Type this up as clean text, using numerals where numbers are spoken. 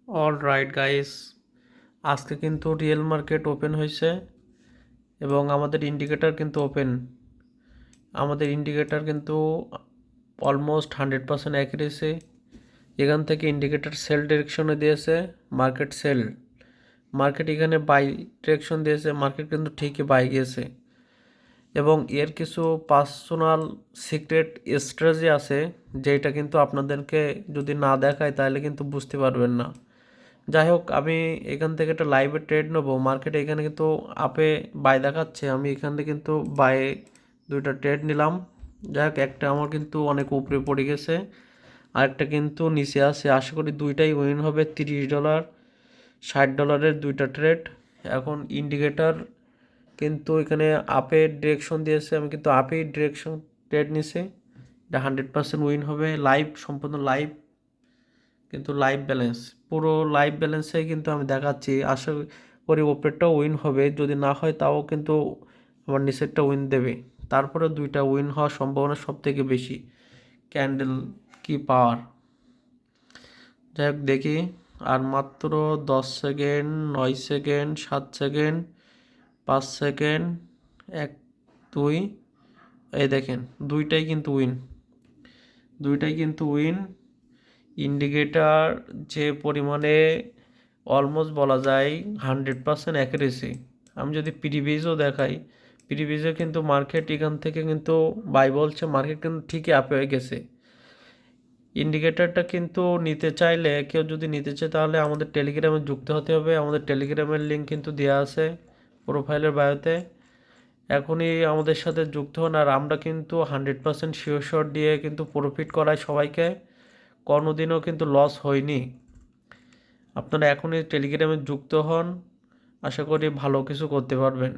All right guys, আজকে কিন্তু real market open হয়েছে এবং আমাদের ইন্ডিকেটর কিন্তু ওপেন। আমাদের ইন্ডিকেটর কিন্তু অলমোস্ট 100% অ্যাকুরেসি। এখান থেকে ইন্ডিকেটর সেল ডিরেকশনে দিয়েছে, মার্কেট সেল। মার্কেট এখানে বাই ডিরেকশন দিয়েছে, মার্কেট কিন্তু ঠিকই বাই গিয়েছে। এবং এর কিছু পার্সোনাল সিক্রেট স্ট্র্যাটেজি আছে, যেটা কিন্তু আপনাদেরকে যদি না দেখায় তাহলে কিন্তু বুঝতে পারবেন না। যাই হোক, আমি এখান থেকে একটা লাইভে ট্রেড নেবো। মার্কেটে এখানে কিন্তু আপে বাই দেখাচ্ছে, আমি এখান থেকে কিন্তু বাই দুইটা ট্রেড নিলাম। যাই হোক, একটা আমার কিন্তু অনেক উপরে পড়ে গেছে, আরেকটা কিন্তু নিচে আছে। আশা করি দুইটাই উইন হবে। $30 $60 দুইটা ট্রেড। এখন ইন্ডিকেটর কিন্তু এখানে আপের ডিরেকশন দিয়েছে, আমি কিন্তু আপের ডিরেকশন ট্রেড নিছি। এটা 100% উইন হবে। লাইভ, সম্পূর্ণ লাইভ, কিন্তু লাইভ ব্যালেন্স, পুরো লাইভ ব্যালেন্সে কিন্তু আমি দেখাচ্ছি। আশা করি ওপরেরটাও উইন হবে, যদি না হয় তাও কিন্তু আমার নিচেরটা উইন দেবে। তারপরে দুইটা উইন হওয়ার সম্ভাবনা সব থেকে বেশি। ক্যান্ডেল কি পাওয়ার! যাই হোক, দেখি। আর মাত্র 10 সেকেন্ড, 9 সেকেন্ড, 7 সেকেন্ড, 5 সেকেন্ড, 1, 2। এই দেখেন, দুইটাই কিন্তু উইন, দুইটাই কিন্তু উইন। ইন্ডিকেটর যে পরিমাণে অলমোস্ট বলা যায় 100% অ্যাকুরেসি। আমি যদি প্রিভিউজও দেখাই, প্রিভিউজে কিন্তু মার্কেট এখান থেকে কিন্তু বাই বলছে, মার্কেট কিন্তু ঠিকই আপ হয়ে গেছে। ইন্ডিকেটরটা কিন্তু নিতে চাইলে, কেউ যদি নিতে চায় তাহলে আমাদের টেলিগ্রামে যুক্ত হতে হবে। আমাদের টেলিগ্রামের লিঙ্ক কিন্তু দেওয়া আছে প্রোফাইলের বায়োতে। এখনই আমাদের সাথে যুক্ত হন। আর আমরা কিন্তু 100% শিওর শট দিয়ে কিন্তু প্রফিট করাই সবাইকে, কোনোদিনও কিন্তু লস হয়নি। আপনারা এখনই টেলিগ্রামে যুক্ত হন, আশা করি ভালো কিছু করতে পারবেন।